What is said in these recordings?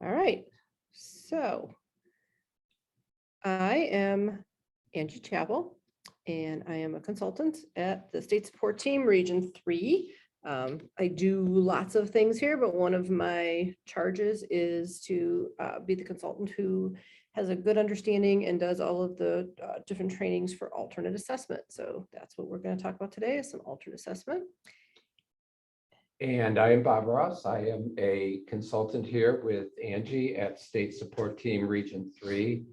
All right, so I am Angie Chappell, and I am a consultant at the State Support Team Region 3. I do lots of things here, but one of my charges is to be the consultant who has a good understanding and does all of the different trainings for alternate assessment. So that's what we're going to talk about today, is some alternate assessment. And I am Bob Ross. I am a consultant here with Angie at State Support Team Region 3.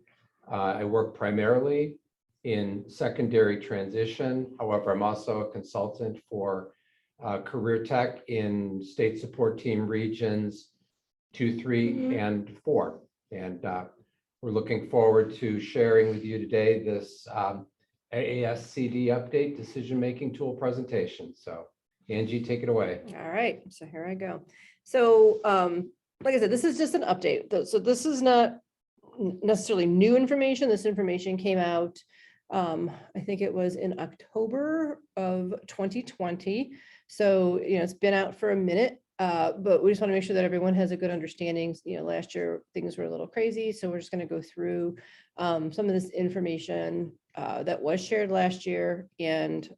I work primarily in secondary transition. However, I'm also a consultant for career tech in State Support Team Regions 2, 3, and 4. And we're looking forward to sharing with you today this AASCD update decision-making tool presentation. So Angie, take it away. All right, so here I go. So like I said, this is just an update. So this is not necessarily new information. This information came out, I think it was in October of 2020. So, it's been out for a minute, but we just want to make sure that everyone has a good understanding. Last year things were a little crazy. So we're just going to go through some of this information that was shared last year, and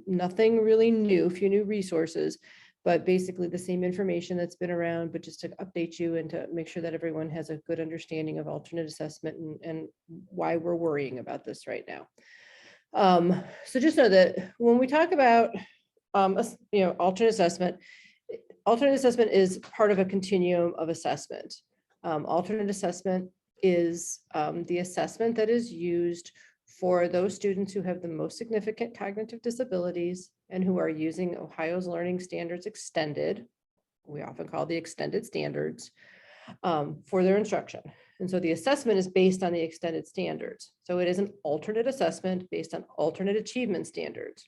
nothing really new, a few new resources, but basically the same information that's been around, but just to update you and to make sure that everyone has a good understanding of alternate assessment and why we're worrying about this right now. So just know that when we talk about alternate assessment is part of a continuum of assessment. Alternate assessment is the assessment that is used for those students who have the most significant cognitive disabilities and who are using Ohio's Learning Standards Extended, we often call the extended standards, for their instruction. And so the assessment is based on the extended standards. So it is an alternate assessment based on alternate achievement standards.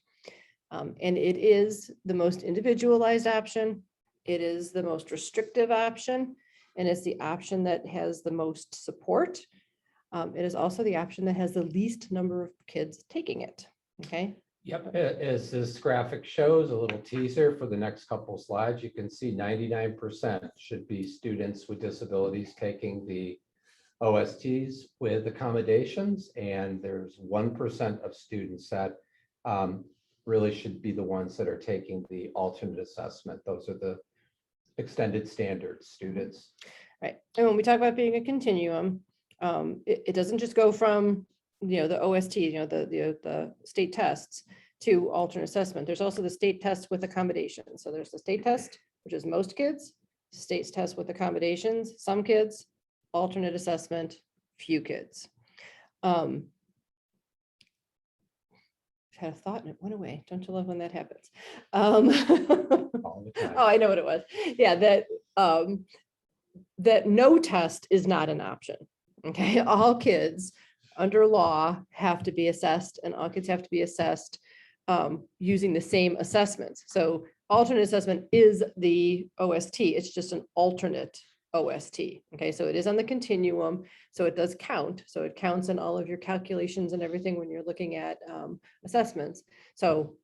And it is the most individualized option. It is the most restrictive option, and it's the option that has the most support. It is also the option that has the least number of kids taking it. Okay. Yep, as this graphic shows, a little teaser for the next couple of slides, you can see 99% should be students with disabilities taking the OSTs with accommodations, and there's 1% of students that really should be the ones that are taking the alternate assessment. Those are the extended standards students. Right. And when we talk about being a continuum, it doesn't just go from the OST, the state tests to alternate assessment. There's also the state test with accommodations. So there's the state test, which is most kids, state test with accommodations, some kids, alternate assessment, few kids. Had a thought and it went away. Don't you love when that happens? All the time. Oh, I know what it was. Yeah, that no test is not an option. Okay, all kids under law have to be assessed, and all kids have to be assessed using the same assessments. So alternate assessment is the OST. It's just an alternate OST. Okay, so it is on the continuum. So it does count. So it counts in all of your calculations and everything when you're looking at assessments. So,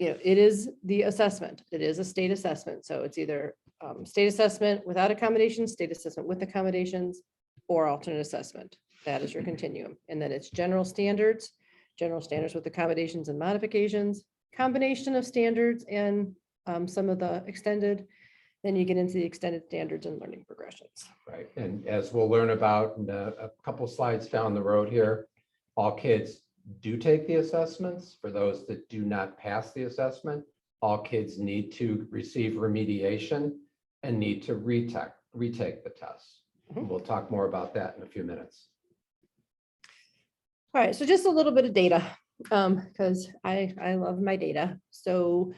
it is the assessment. It is a state assessment. So it's either state assessment without accommodations, state assessment with accommodations, or alternate assessment. That is your continuum. And then it's general standards with accommodations and modifications, combination of standards and some of the extended. Then you get into the extended standards and learning progressions. Right, and as we'll learn about in a couple slides down the road here, all kids do take the assessments. For those that do not pass the assessment, all kids need to receive remediation and need to retake the test. We'll talk more about that in a few minutes. All right, so just a little bit of data, because I love my data. So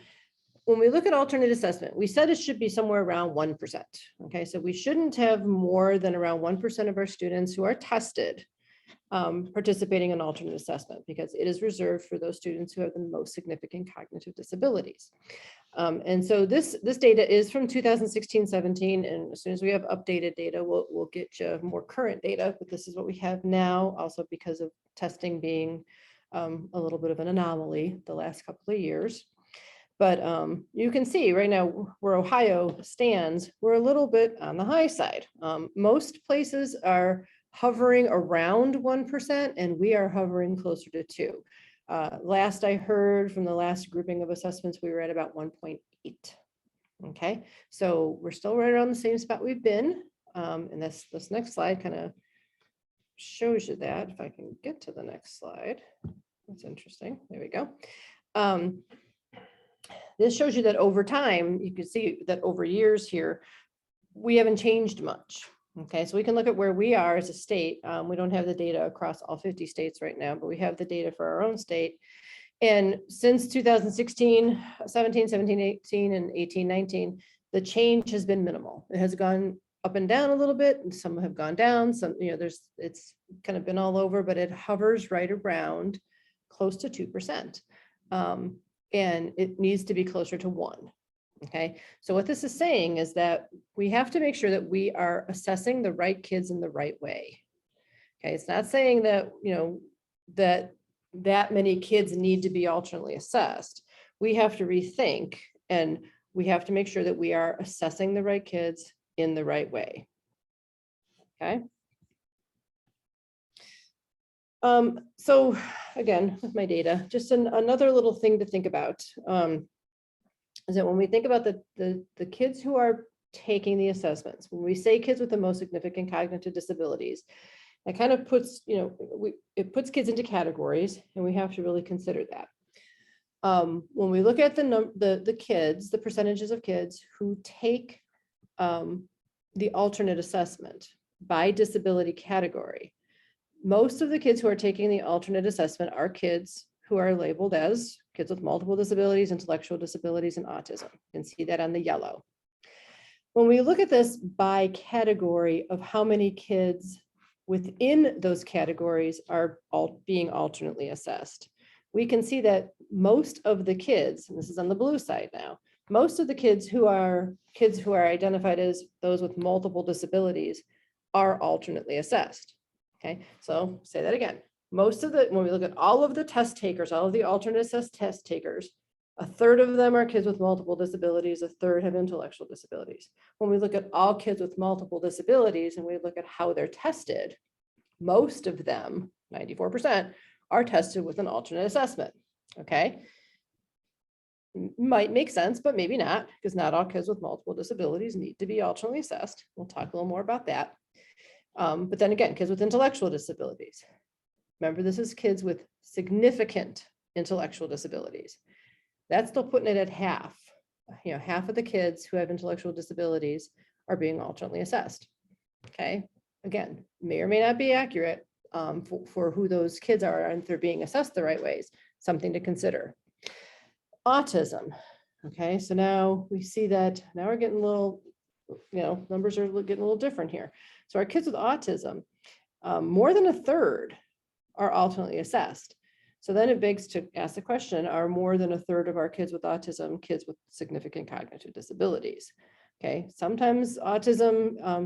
when we look at alternate assessment, we said it should be somewhere around 1%. Okay, so we shouldn't have more than around 1% of our students who are tested participating in alternate assessment, because it is reserved for those students who have the most significant cognitive disabilities. And so this data is from 2016-17, and as soon as we have updated data, we'll get you more current data, but this is what we have now, also because of testing being a little bit of an anomaly the last couple of years. But you can see right now where Ohio stands, we're a little bit on the high side. Most places are hovering around 1%, and we are hovering closer to 2. Last I heard from the last grouping of assessments, we were at about 1.8. Okay, so we're still right around the same spot we've been. And this next slide kind of shows you that. If I can get to the next slide. That's interesting. There we go. This shows you that over time, you can see that over years here, we haven't changed much. Okay, so we can look at where we are as a state. We don't have the data across all 50 states right now, but we have the data for our own state. And since 2016, 17, 17, 18, and 18, 19, the change has been minimal. It has gone up and down a little bit, and some have gone down. Some, it's kind of been all over, but it hovers right around close to 2%. And it needs to be closer to 1. Okay, so what this is saying is that we have to make sure that we are assessing the right kids in the right way. Okay, it's not saying that, that many kids need to be alternately assessed. We have to rethink, and we have to make sure that we are assessing the right kids in the right way. Okay. So again, with my data, just another little thing to think about is that when we think about the kids who are taking the assessments, when we say kids with the most significant cognitive disabilities, it kind of puts, it puts kids into categories, and we have to really consider that. When we look at the kids, the percentages of kids who take the alternate assessment by disability category, most of the kids who are taking the alternate assessment are kids who are labeled as kids with multiple disabilities, intellectual disabilities, and autism. You can see that on the yellow. When we look at this by category of how many kids within those categories are being alternately assessed, we can see that most of the kids, and this is on the blue side now, most of the kids who are identified as those with multiple disabilities are alternately assessed. Okay, so say that again. When we look at all of the test takers, all of the alternate assessed test takers, a third of them are kids with multiple disabilities, a third have intellectual disabilities. When we look at all kids with multiple disabilities and we look at how they're tested, most of them, 94%, are tested with an alternate assessment. Okay. Might make sense, but maybe not, because not all kids with multiple disabilities need to be alternately assessed. We'll talk a little more about that. But then again, kids with intellectual disabilities. Remember, this is kids with significant intellectual disabilities. That's still putting it at half. Half of the kids who have intellectual disabilities are being alternately assessed. Okay, again, may or may not be accurate for who those kids are and if they're being assessed the right ways. Something to consider. Autism. Okay, so now we see that now we're getting a little, numbers are getting a little different here. So our kids with autism, more than a third are alternately assessed. So then it begs to ask the question, are more than a third of our kids with autism kids with significant cognitive disabilities? Okay, sometimes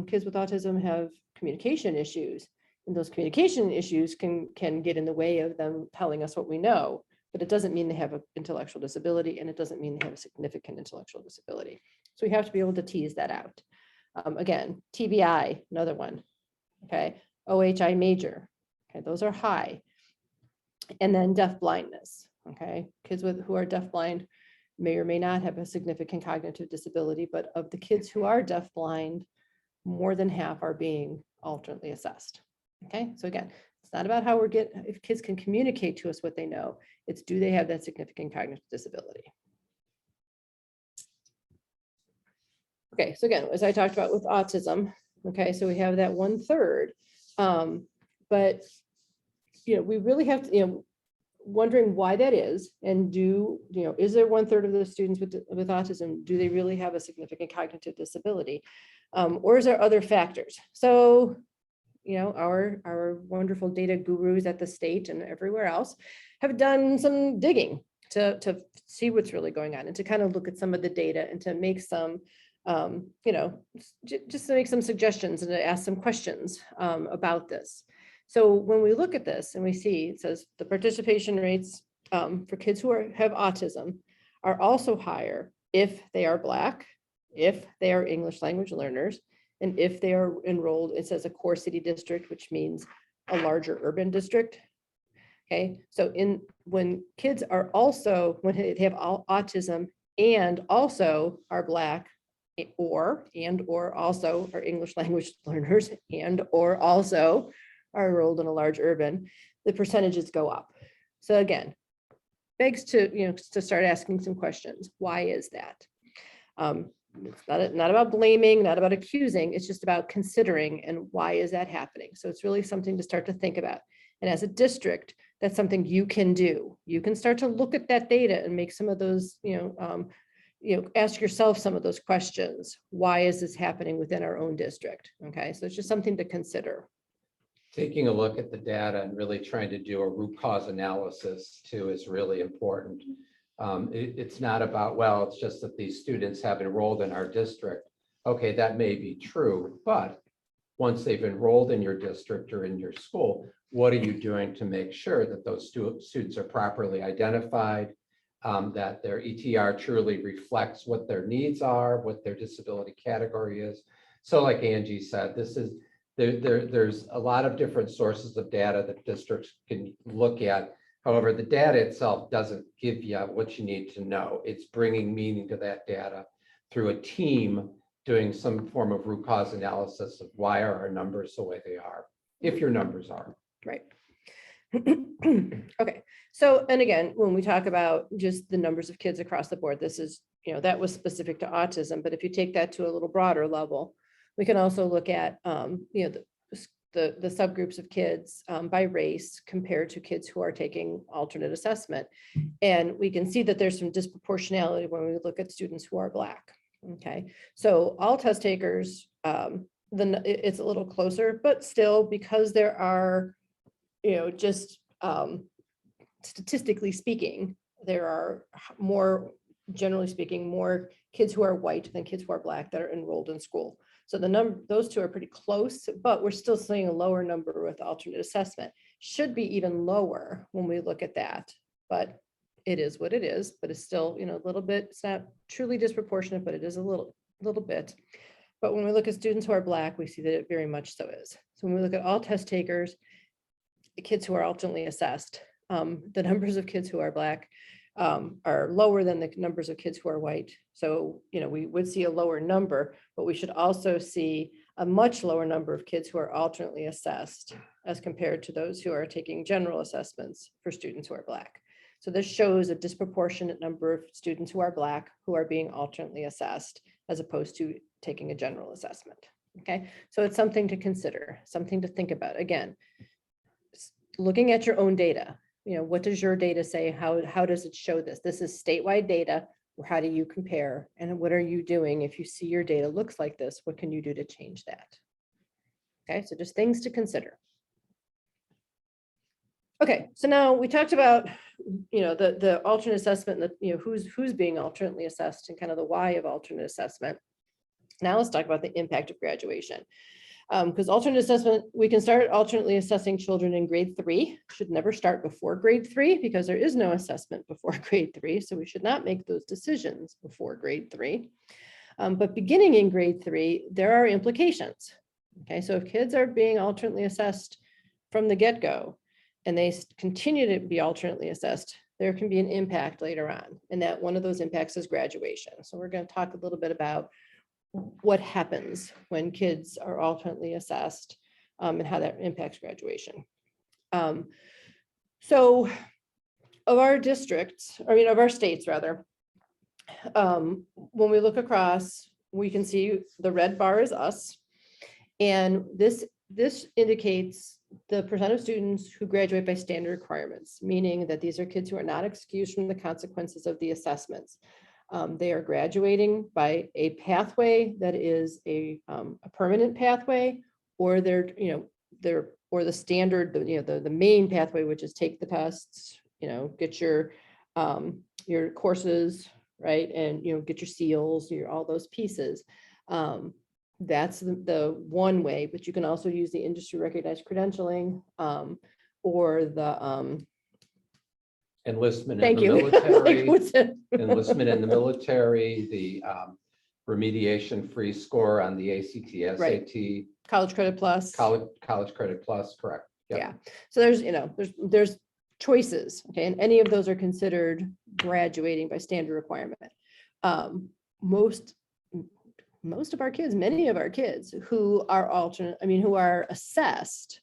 kids with autism have communication issues, and those communication issues can get in the way of them telling us what we know, but it doesn't mean they have an intellectual disability, and it doesn't mean they have a significant intellectual disability. So we have to be able to tease that out. Again, TBI, another one. Okay, OHI major. Okay, those are high. And then deaf blindness. Okay, kids who are deafblind may or may not have a significant cognitive disability, but of the kids who are deafblind, more than half are being alternately assessed. Okay, so again, it's not about how if kids can communicate to us what they know, it's do they have that significant cognitive disability. Okay, so again, as I talked about with autism, okay, so we have that 1/3, but we really have to, wondering why that is, and is there 1/3 of the students with autism, do they really have a significant cognitive disability, or is there other factors? So, our wonderful data gurus at the state and everywhere else have done some digging to see what's really going on and to kind of look at some of the data and to make some just to make some suggestions and to ask some questions about this. So when we look at this and we see, it says the participation rates for kids who have autism are also higher if they are Black, if they are English language learners, and if they are enrolled, it says a core city district, which means a larger urban district. Okay, so when kids are also, when they have autism and also are Black, or also are English language learners, and or also are enrolled in a large urban, the percentages go up. So again, begs to, to start asking some questions. Why is that? It's not about blaming, not about accusing, it's just about considering and why is that happening? So it's really something to start to think about. And as a district, that's something you can do. You can start to look at that data and make some of those, ask yourself some of those questions. Why is this happening within our own district? Okay, so it's just something to consider. Taking a look at the data and really trying to do a root cause analysis too is really important. It's not about, well, it's just that these students have enrolled in our district. Okay, that may be true, but once they've enrolled in your district or in your school, what are you doing to make sure that those students are properly identified, that their ETR truly reflects what their needs are, what their disability category is? So like Angie said, there's a lot of different sources of data that districts can look at. However, the data itself doesn't give you what you need to know. It's bringing meaning to that data through a team doing some form of root cause analysis of why are our numbers the way they are, if your numbers are. Right. Okay. So, and again, when we talk about just the numbers of kids across the board, this is, that was specific to autism, but if you take that to a little broader level, we can also look at, the subgroups of kids by race compared to kids who are taking alternate assessment. And we can see that there's some disproportionality when we look at students who are Black. Okay, so all test takers, it's a little closer, but still, because there are, just statistically speaking, there are more, generally speaking, more kids who are white than kids who are Black that are enrolled in school. So those two are pretty close, but we're still seeing a lower number with alternate assessment. Should be even lower when we look at that, but it is what it is, but it's still, a little bit, it's not truly disproportionate, but it is a little bit. But when we look at students who are Black, we see that it very much so is. So when we look at all test takers, the kids who are alternately assessed, the numbers of kids who are Black are lower than the numbers of kids who are white. So, we would see a lower number, but we should also see a much lower number of kids who are alternately assessed as compared to those who are taking general assessments for students who are Black. So this shows a disproportionate number of students who are Black who are being alternately assessed as opposed to taking a general assessment. Okay, so it's something to consider, something to think about. Again, looking at your own data, what does your data say? How does it show this? This is statewide data. How do you compare? And what are you doing if you see your data looks like this? What can you do to change that? Okay, so just things to consider. Okay, so now we talked about, the alternate assessment, and who's being alternately assessed and kind of the why of alternate assessment. Now let's talk about the impact of graduation. Because alternate assessment, we can start alternately assessing children in grade 3, should never start before grade 3 because there is no assessment before grade 3. So we should not make those decisions before grade 3. But beginning in grade 3, there are implications. Okay, so if kids are being alternately assessed from the get-go and they continue to be alternately assessed, there can be an impact later on. And that one of those impacts is graduation. So we're going to talk a little bit about what happens when kids are alternately assessed and how that impacts graduation. So of our districts, of our states rather, when we look across, we can see the red bar is us. And this indicates the percent of students who graduate by standard requirements, meaning that these are kids who are not excused from the consequences of the assessments. They are graduating by a pathway that is a permanent pathway, or they're the standard, the main pathway, which is take the tests, get your courses, right, and get your seals, all those pieces. That's the one way, but you can also use the industry recognized credentialing or the enlistment in Thank the you. military, Like, what's it? enlistment in the military, the remediation free score on the ACT, Right. SAT, College Credit Plus. college credit plus, correct. Yep. Yeah. So there's, there's choices. Okay. And any of those are considered graduating by standard requirement. Most of our kids, many of our kids who are who are assessed,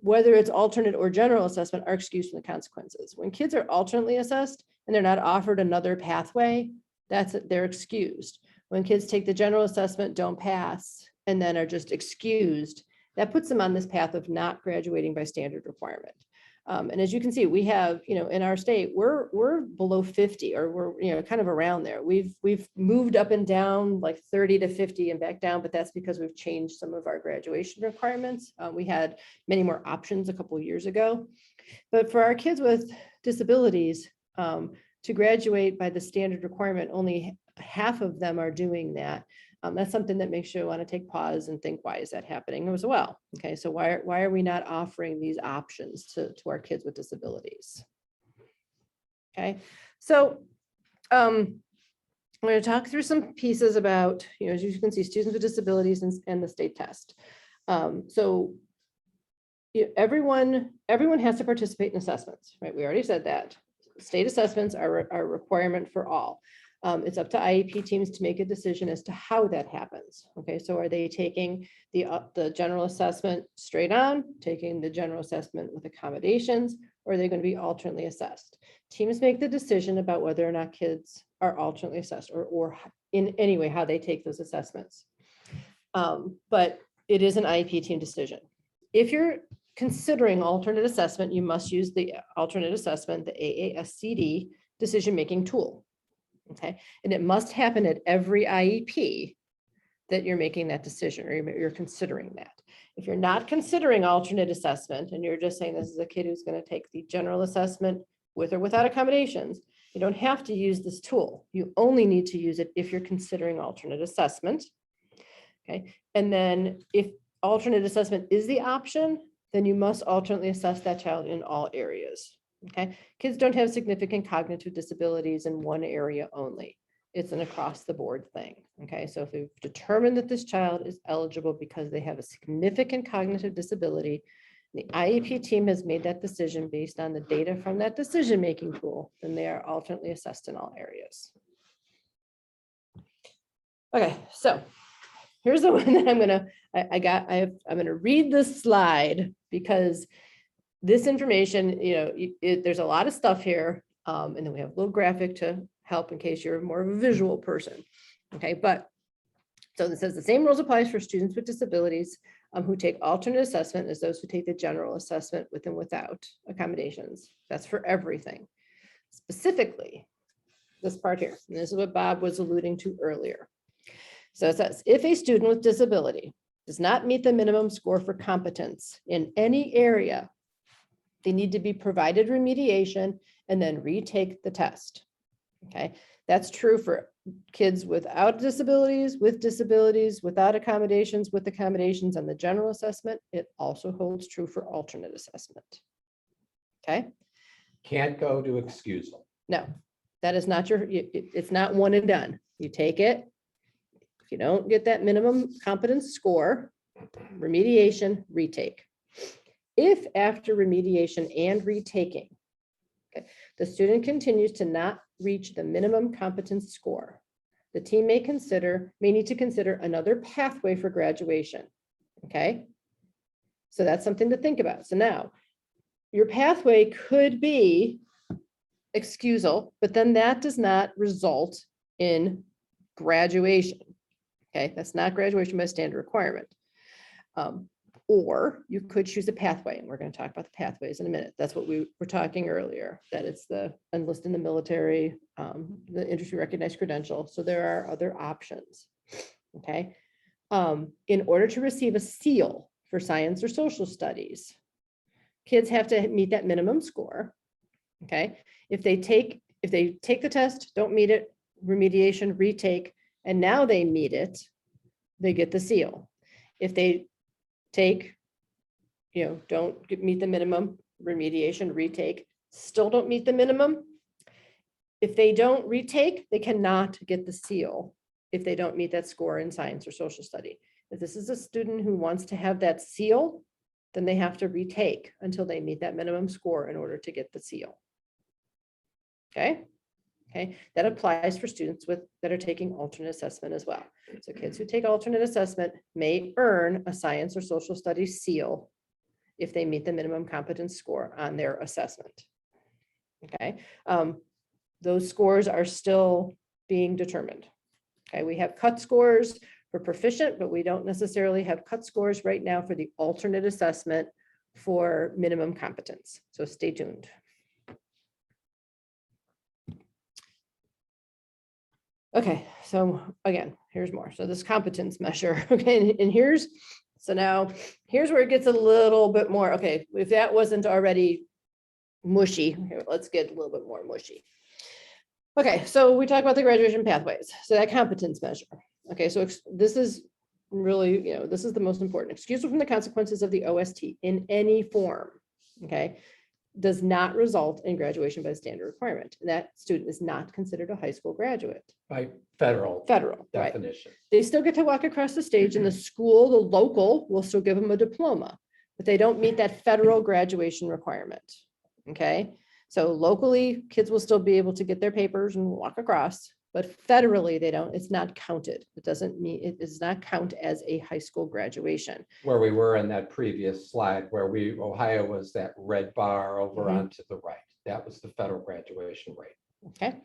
whether it's alternate or general assessment, are excused from the consequences. When kids are alternately assessed and they're not offered another pathway, they're excused. When kids take the general assessment, don't pass, and then are just excused, that puts them on this path of not graduating by standard requirement. And as you can see, we have, in our state, we're below 50, or we're, kind of around there. We've moved up and down like 30 to 50 and back down, but that's because we've changed some of our graduation requirements. We had many more options a couple of years ago. But for our kids with disabilities, to graduate by the standard requirement, only half of them are doing that. That's something that makes you want to take pause and think, why is that happening as well? Okay, so why are we not offering these options to our kids with disabilities? Okay, so I'm going to talk through some pieces about, as you can see, students with disabilities and the state test. So everyone has to participate in assessments, right? We already said that. State assessments are a requirement for all. It's up to IEP teams to make a decision as to how that happens. Okay, so are they taking the general assessment straight on, taking the general assessment with accommodations, or are they going to be alternately assessed? Teams make the decision about whether or not kids are alternately assessed, or in any way how they take those assessments. But it is an IEP team decision. If you're considering alternate assessment, you must use the alternate assessment, the AASCD decision-making tool. Okay, and it must happen at every IEP that you're making that decision, or you're considering that. If you're not considering alternate assessment and you're just saying this is a kid who's going to take the general assessment with or without accommodations, you don't have to use this tool. You only need to use it if you're considering alternate assessment. Okay, and then if alternate assessment is the option, then you must alternately assess that child in all areas. Okay, kids don't have significant cognitive disabilities in one area only. It's an across the board thing. Okay, so if we've determined that this child is eligible because they have a significant cognitive disability, the IEP team has made that decision based on the data from that decision-making tool, then they are alternately assessed in all areas. Okay, so here's the one that I'm gonna read this slide because this information, there's a lot of stuff here, and then we have a little graphic to help in case you're more of a visual person. Okay, but so it says the same rules applies for students with disabilities who take alternate assessment as those who take the general assessment with and without accommodations. That's for everything. Specifically, this part here, and this is what Bob was alluding to earlier. So it says, if a student with disability does not meet the minimum score for competence in any area, they need to be provided remediation and then retake the test. Okay, that's true for kids without disabilities, with disabilities, without accommodations, with accommodations on the general assessment. It also holds true for alternate assessment. Okay. Can't go to excusal. No, that is not it's not one and done. You take it. If you don't get that minimum competence score, remediation, retake. If after remediation and retaking, okay, the student continues to not reach the minimum competence score, the team may need to consider another pathway for graduation. Okay, so that's something to think about. So now your pathway could be excusal, but then that does not result in graduation. Okay, that's not graduation by standard requirement. Or you could choose a pathway, and we're going to talk about the pathways in a minute. That's what we were talking earlier, that it's the enlist in the military, the industry recognized credential. So there are other options. Okay. In order to receive a seal for science or social studies, kids have to meet that minimum score. Okay. If they take the test, don't meet it, remediation, retake, and now they meet it, they get the seal. If they take, don't meet the minimum, remediation, retake, still don't meet the minimum. If they don't retake, they cannot get the seal if they don't meet that score in science or social study. If this is a student who wants to have that seal, then they have to retake until they meet that minimum score in order to get the seal. Okay. Okay, that applies for students that are taking alternate assessment as well. So kids who take alternate assessment may earn a science or social studies seal if they meet the minimum competence score on their assessment. Okay, those scores are still being determined. Okay, we have cut scores for proficient, but we don't necessarily have cut scores right now for the alternate assessment for minimum competence. So stay tuned. Okay, so again, here's more. So this competence measure, okay, and here's where it gets a little bit more, okay, if that wasn't already mushy, here, let's get a little bit more mushy. Okay, so we talk about the graduation pathways. So that competence measure. Okay, so this is really, this is the most important. Excusal from the consequences of the OST in any form, okay, does not result in graduation by standard requirement. And that student is not considered a high school graduate. By federal Right. definition. They still get to walk across the stage and the school, the local, will still give them a diploma, but they don't meet that federal graduation requirement. Okay, so locally, kids will still be able to get their papers and walk across, but federally, they don't, it's not counted. It doesn't mean, it does not count as a high school graduation. Where we were in that previous slide where Ohio was that red bar over onto the right. That was the federal graduation rate. Okay.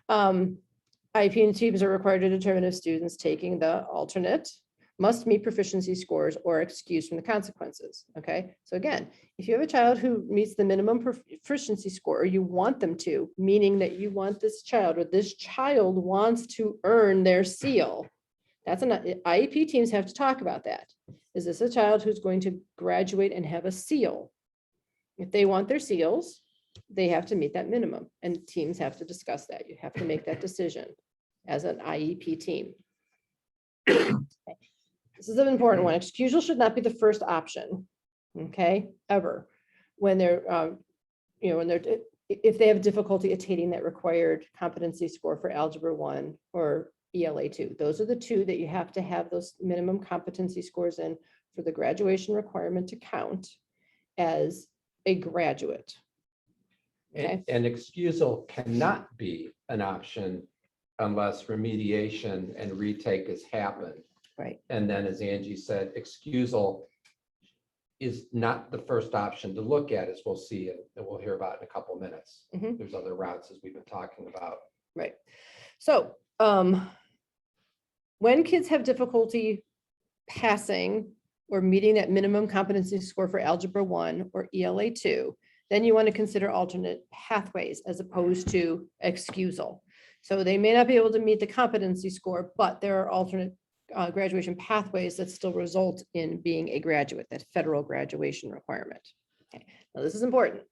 IEP and teams are required to determine if students taking the alternate must meet proficiency scores or excused from the consequences. Okay, so again, if you have a child who meets the minimum proficiency score, or you want them to, meaning that you want this child or this child wants to earn their seal, that's an IEP teams have to talk about that. Is this a child who's going to graduate and have a seal? If they want their seals, they have to meet that minimum, and teams have to discuss that. You have to make that decision as an IEP team. Okay. This is an important one. Excusal should not be the first option, okay, ever. When they're, if they have difficulty attaining that required competency score for Algebra 1 or ELA 2. Those are the two that you have to have those minimum competency scores in for the graduation requirement to count as a graduate. Okay. And excusal cannot be an option unless remediation and retake has happened. Right. And then, as Angie said, excusal is not the first option to look at, as we'll see, and we'll hear about in a couple of minutes. There's other routes, as we've been talking about. Right. So when kids have difficulty passing or meeting that minimum competency score for Algebra 1 or ELA 2, then you want to consider alternate pathways as opposed to excusal. So they may not be able to meet the competency score, but there are alternate graduation pathways that still result in being a graduate, that federal graduation requirement. Okay. Now this is important.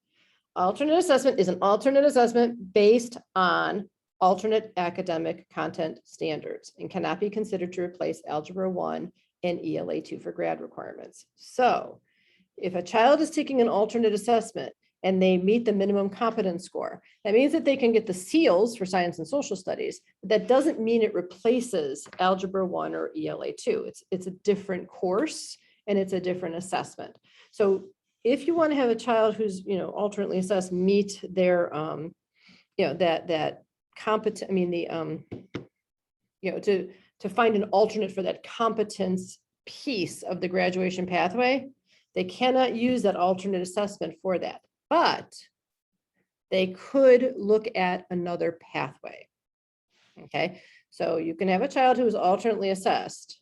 Alternate assessment is an alternate assessment based on alternate academic content standards and cannot be considered to replace Algebra 1 and ELA 2 for grad requirements. So if a child is taking an alternate assessment and they meet the minimum competence score, that means that they can get the seals for science and social studies. But that doesn't mean it replaces Algebra 1 or ELA 2. It's a different course and it's a different assessment. So if you want to have a child who's, alternately assessed meet their, that competent, to find an alternate for that competence piece of the graduation pathway, they cannot use that alternate assessment for that. But they could look at another pathway. Okay, so you can have a child who is alternately assessed,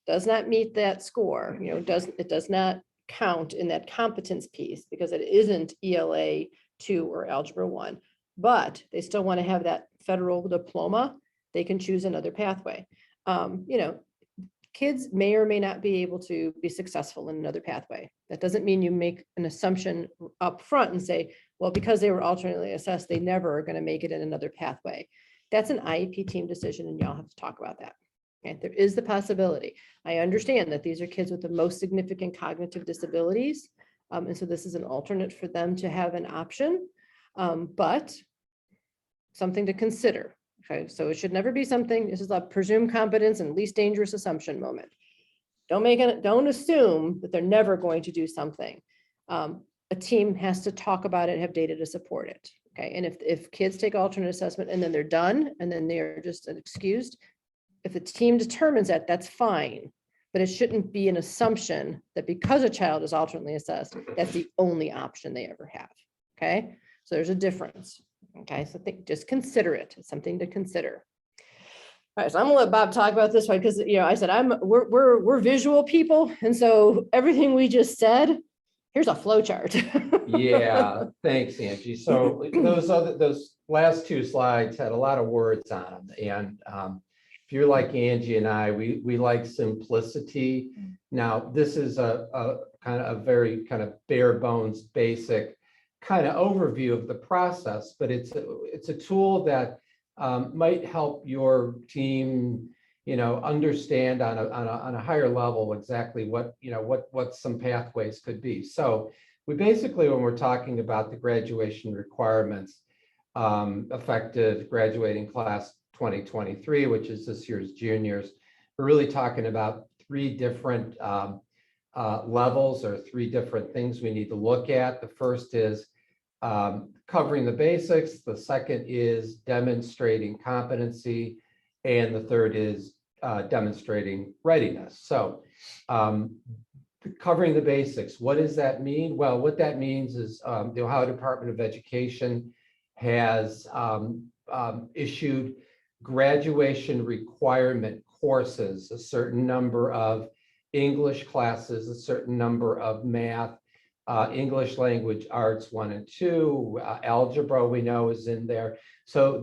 does not meet that score, it does not count in that competence piece because it isn't ELA 2 or Algebra 1, but they still want to have that federal diploma. They can choose another pathway. Kids may or may not be able to be successful in another pathway. That doesn't mean you make an assumption up front and say, well, because they were alternately assessed, they never are going to make it in another pathway. That's an IEP team decision, and y'all have to talk about that. Okay, there is the possibility. I understand that these are kids with the most significant cognitive disabilities, and so this is an alternate for them to have an option. But something to consider. Okay, so it should never be something, this is a presumed competence and least dangerous assumption moment. Don't assume that they're never going to do something. A team has to talk about it, have data to support it. Okay, and if kids take alternate assessment and then they're done and then they're just excused, if the team determines that, that's fine. But it shouldn't be an assumption that because a child is alternately assessed, that's the only option they ever have. Okay, so there's a difference. Okay, so just consider it. It's something to consider. All right, so I'm gonna let Bob talk about this one because I said we're visual people, and so everything we just said, here's a flow chart. Yeah, thanks, Angie. So those last two slides had a lot of words on them, and if you're like Angie and I, we like simplicity. Now, this is a kind of a very kind of bare bones, basic kind of overview of the process, but it's a tool that might help your team, understand on a higher level exactly what some pathways could be. So we basically, when we're talking about the graduation requirements, effective graduating class 2023, which is this year's juniors, we're really talking about three different levels or three different things we need to look at. The first is covering the basics. The second is demonstrating competency. And the third is demonstrating readiness. So covering the basics, what does that mean? Well, what that means is the Ohio Department of Education has issued graduation requirement courses, a certain number of English classes, a certain number of math, English language arts 1 and 2, algebra we know is in there. So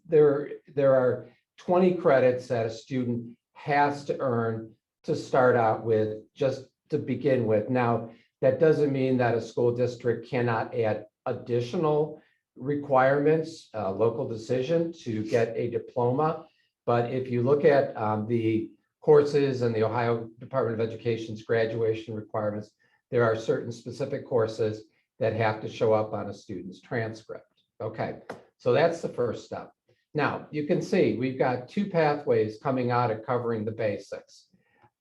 there are 20 credits that a student has to earn to start out with, just to begin with. Now, that doesn't mean that a school district cannot add additional requirements, local decision to get a diploma. But if you look at the courses and the Ohio Department of Education's graduation requirements, there are certain specific courses that have to show up on a student's transcript. Okay, so that's the first step. Now, you can see we've got two pathways coming out of covering the basics.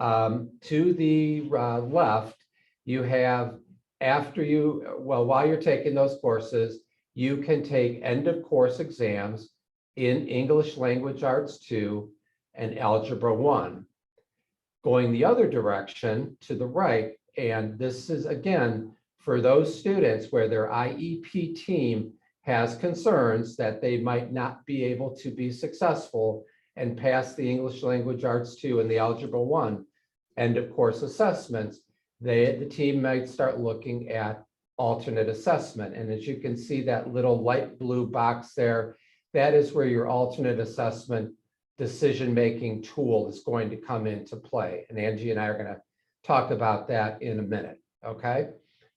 To the left, you have while you're taking those courses, you can take end of course exams in English Language Arts 2 and Algebra 1. Going the other direction to the right, and this is again for those students where their IEP team has concerns that they might not be able to be successful and pass the English Language Arts 2 and the Algebra 1 end of course assessments, the team might start looking at alternate assessment. And as you can see, that little light blue box there, that is where your alternate assessment decision-making tool is going to come into play. And Angie and I are going to talk about that in a minute, okay?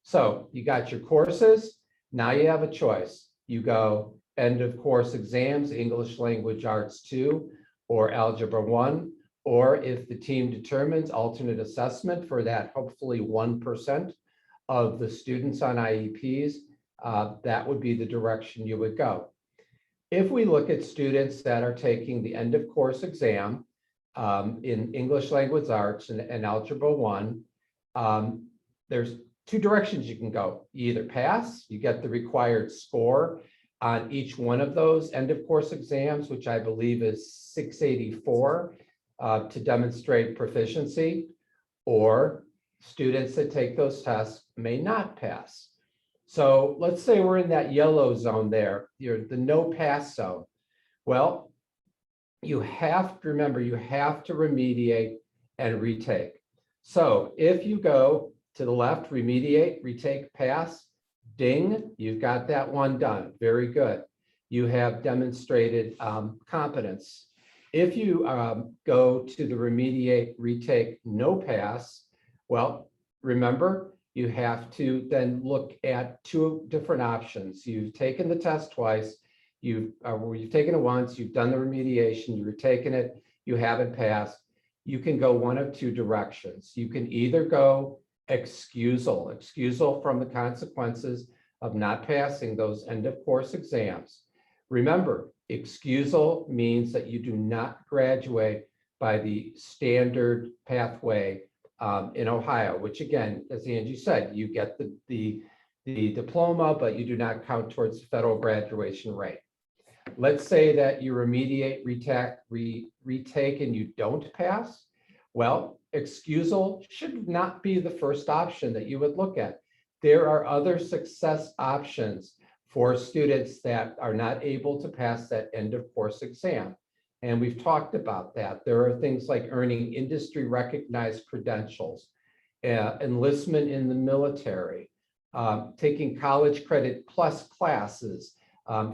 So you got your courses. Now you have a choice. You go end of course exams, English Language Arts 2 or Algebra 1, or if the team determines alternate assessment for that hopefully 1% of the students on IEPs, that would be the direction you would go. If we look at students that are taking the end of course exam in English Language Arts and Algebra 1, there's two directions you can go. You either pass, you get the required score on each one of those end of course exams, which I believe is 684 to demonstrate proficiency, or students that take those tests may not pass. So let's say we're in that yellow zone there, you're the no pass zone. Well, you have to remember, you have to remediate and retake. So if you go to the left, remediate, retake, pass, ding, you've got that one done. Very good. You have demonstrated competence. If you go to the remediate, retake, no pass, well, remember, you have to then look at two different options. You've taken the test twice, you've taken it once, you've done the remediation, you've taken it, you haven't passed. You can go one of two directions. You can either go excusal from the consequences of not passing those end of course exams. Remember, excusal means that you do not graduate by the standard pathway in Ohio, which again, as Angie said, you get the diploma, but you do not count towards the federal graduation rate. Let's say that you remediate, retake, and you don't pass. Well, excusal should not be the first option that you would look at. There are other success options for students that are not able to pass that end of course exam. And we've talked about that. There are things like earning industry recognized credentials, enlistment in the military, taking college credit plus classes.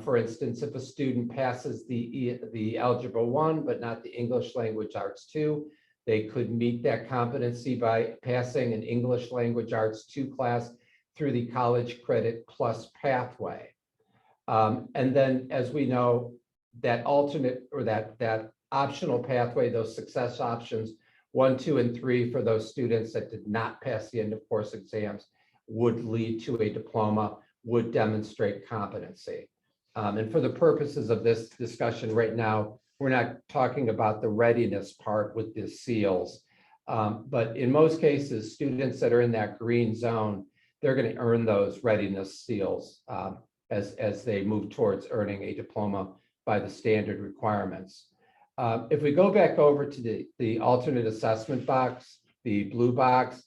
For instance, if a student passes the Algebra 1, but not the English Language Arts 2, they could meet that competency by passing an English Language Arts 2 class through the college credit plus pathway. And then, as we know, that alternate or that optional pathway, those success options 1, 2, and 3 for those students that did not pass the end of course exams would lead to a diploma, would demonstrate competency. And for the purposes of this discussion right now, we're not talking about the readiness part with the seals. But in most cases, students that are in that green zone, they're going to earn those readiness seals as they move towards earning a diploma by the standard requirements. If we go back over to the alternate assessment box, the blue box,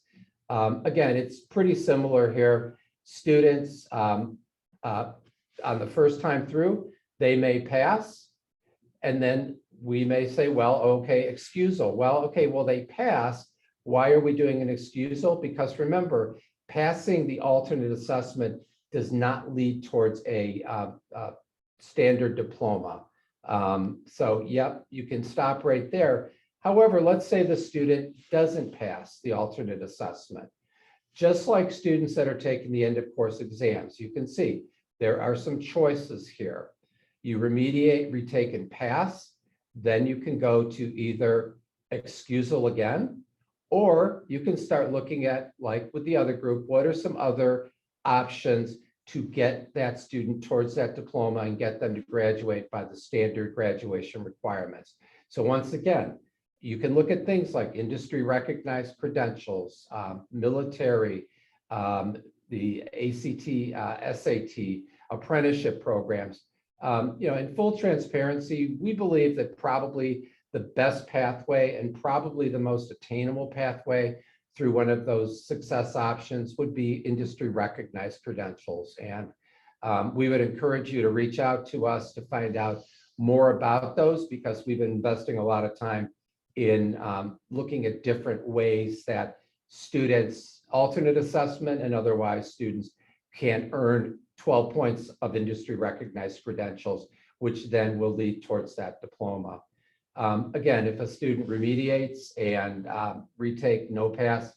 again, it's pretty similar here. Students on the first time through, they may pass, and then we may say, well, okay, excusal. Well, okay, well, they passed. Why are we doing an excusal? Because remember, passing the alternate assessment does not lead towards a standard diploma. So, yep, you can stop right there. However, let's say the student doesn't pass the alternate assessment. Just like students that are taking the end of course exams, you can see there are some choices here. You remediate, retake, and pass, then you can go to either excusal again, or you can start looking at, like with the other group, what are some other options to get that student towards that diploma and get them to graduate by the standard graduation requirements. So once again, you can look at things like industry recognized credentials, military, the ACT, SAT, apprenticeship programs. In full transparency, we believe that probably the best pathway and probably the most attainable pathway through one of those success options would be industry recognized credentials. And we would encourage you to reach out to us to find out more about those, because we've been investing a lot of time in looking at different ways that students, alternate assessment and otherwise students, can earn 12 points of industry recognized credentials, which then will lead towards that diploma. Again, if a student remediates and retake, no pass,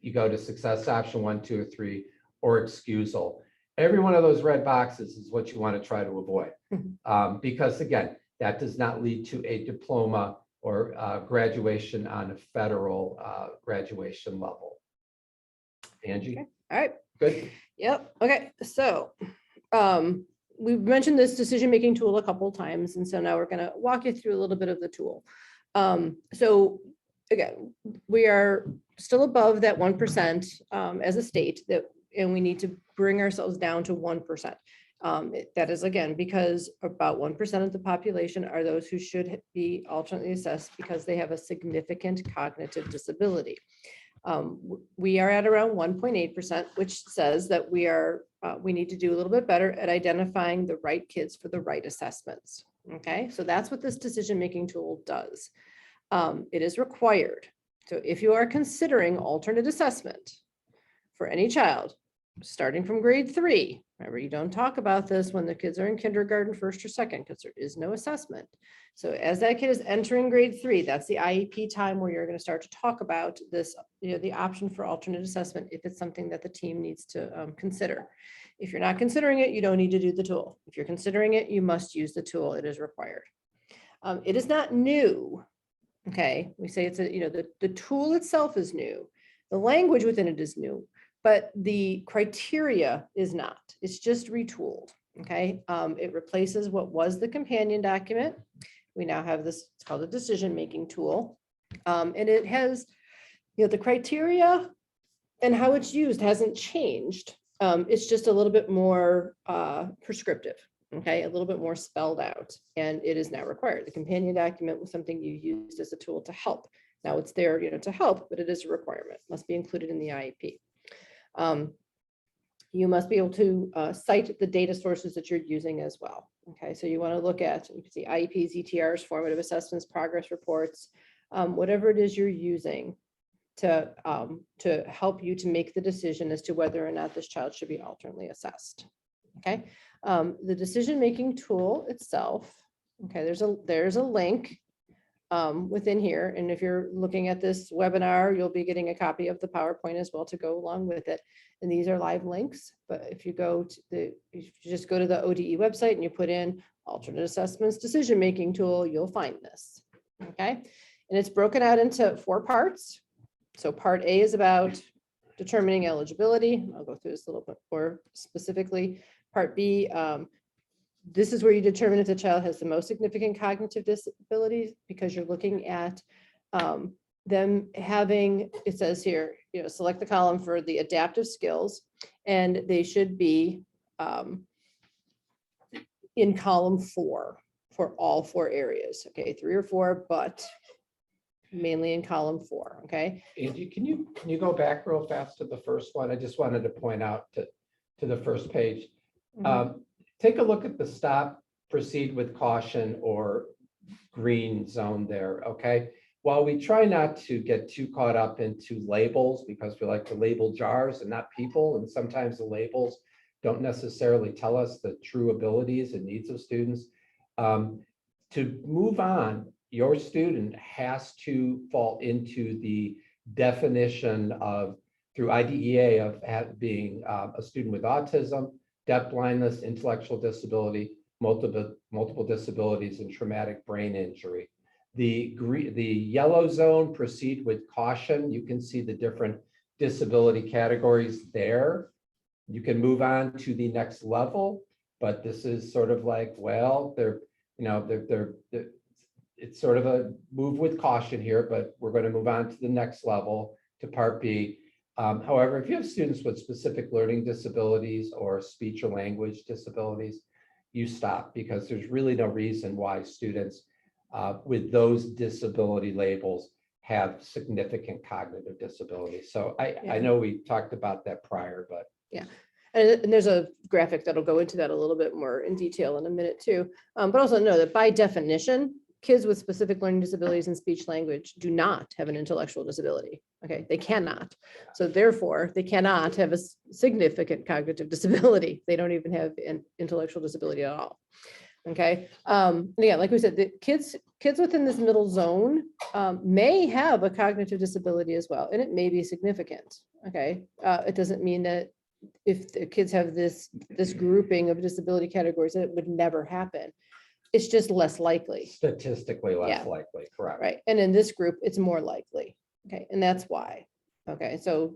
you go to success option 1, 2, or 3, or excusal. Every one of those red boxes is what you want to try to avoid, because again, that does not lead to a diploma or graduation on a federal graduation level. Angie? Okay. All right. Good. Yep. Okay. So we've mentioned this decision-making tool a couple of times, and so now we're going to walk you through a little bit of the tool. So again, we are still above that 1% as a state, and we need to bring ourselves down to 1%. That is, again, because about 1% of the population are those who should be alternately assessed because they have a significant cognitive disability. We are at around 1.8%, which says that we need to do a little bit better at identifying the right kids for the right assessments. Okay, so that's what this decision-making tool does. It is required. So if you are considering alternate assessment for any child, starting from grade 3, remember, you don't talk about this when the kids are in kindergarten, first or second, because there is no assessment. So as that kid is entering grade 3, that's the IEP time where you're going to start to talk about this, the option for alternate assessment, if it's something that the team needs to consider. If you're not considering it, you don't need to do the tool. If you're considering it, you must use the tool. It is required. It is not new. Okay, we say it's the tool itself is new. The language within it is new, but the criteria is not. It's just retooled, okay? It replaces what was the companion document. We now have this, it's called a decision-making tool. And it has, the criteria and how it's used hasn't changed. It's just a little bit more prescriptive, okay? A little bit more spelled out, and it is now required. The companion document was something you used as a tool to help. Now it's there, to help, but it is a requirement, must be included in the IEP. You must be able to cite the data sources that you're using as well. Okay, so you want to look at, you can see IEPs, ETRs, formative assessments, progress reports, whatever it is you're using to help you to make the decision as to whether or not this child should be alternately assessed. Okay, the decision-making tool itself. Okay, there's a link within here, and if you're looking at this webinar, you'll be getting a copy of the PowerPoint as well to go along with it. And these are live links, but if you just go to the ODE website and you put in alternate assessments decision-making tool, you'll find this. Okay, and it's broken out into 4 parts. So part A is about determining eligibility. I'll go through this a little bit more specifically. Part B, this is where you determine if the child has the most significant cognitive disabilities, because you're looking at them having, it says here, select the column for the adaptive skills, and they should be in column 4 for all 4 areas. Okay, 3 or 4, but mainly in column 4. Okay. Angie, can you go back real fast to the first one? I just wanted to point out to the first page. Take a look at the stop, proceed with caution, or green zone there, okay? While we try not to get too caught up into labels, because we like to label jars and not people, and sometimes the labels don't necessarily tell us the true abilities and needs of students. To move on, your student has to fall into the definition of, through IDEA, of being a student with autism, deaf blindness, intellectual disability, multiple disabilities, and traumatic brain injury. The yellow zone, proceed with caution. You can see the different disability categories there. You can move on to the next level, but this is sort of like, well, it's sort of a move with caution here, but we're going to move on to the next level, to part B. However, if you have students with specific learning disabilities or speech or language disabilities, you stop, because there's really no reason why students with those disability labels have significant cognitive disabilities. So I know we talked about that prior, but. Yeah. And there's a graphic that'll go into that a little bit more in detail in a minute too. But also know that by definition, kids with specific learning disabilities and speech language do not have an intellectual disability. Okay, they cannot. So therefore, they cannot have a significant cognitive disability. They don't even have an intellectual disability at all. Okay, yeah, like we said, the kids within this middle zone may have a cognitive disability as well, and it may be significant. Okay, it doesn't mean that if the kids have this grouping of disability categories, that it would never happen. It's just less likely. Statistically less likely, correct. Right. And in this group, it's more likely. Okay. And that's why. Okay. So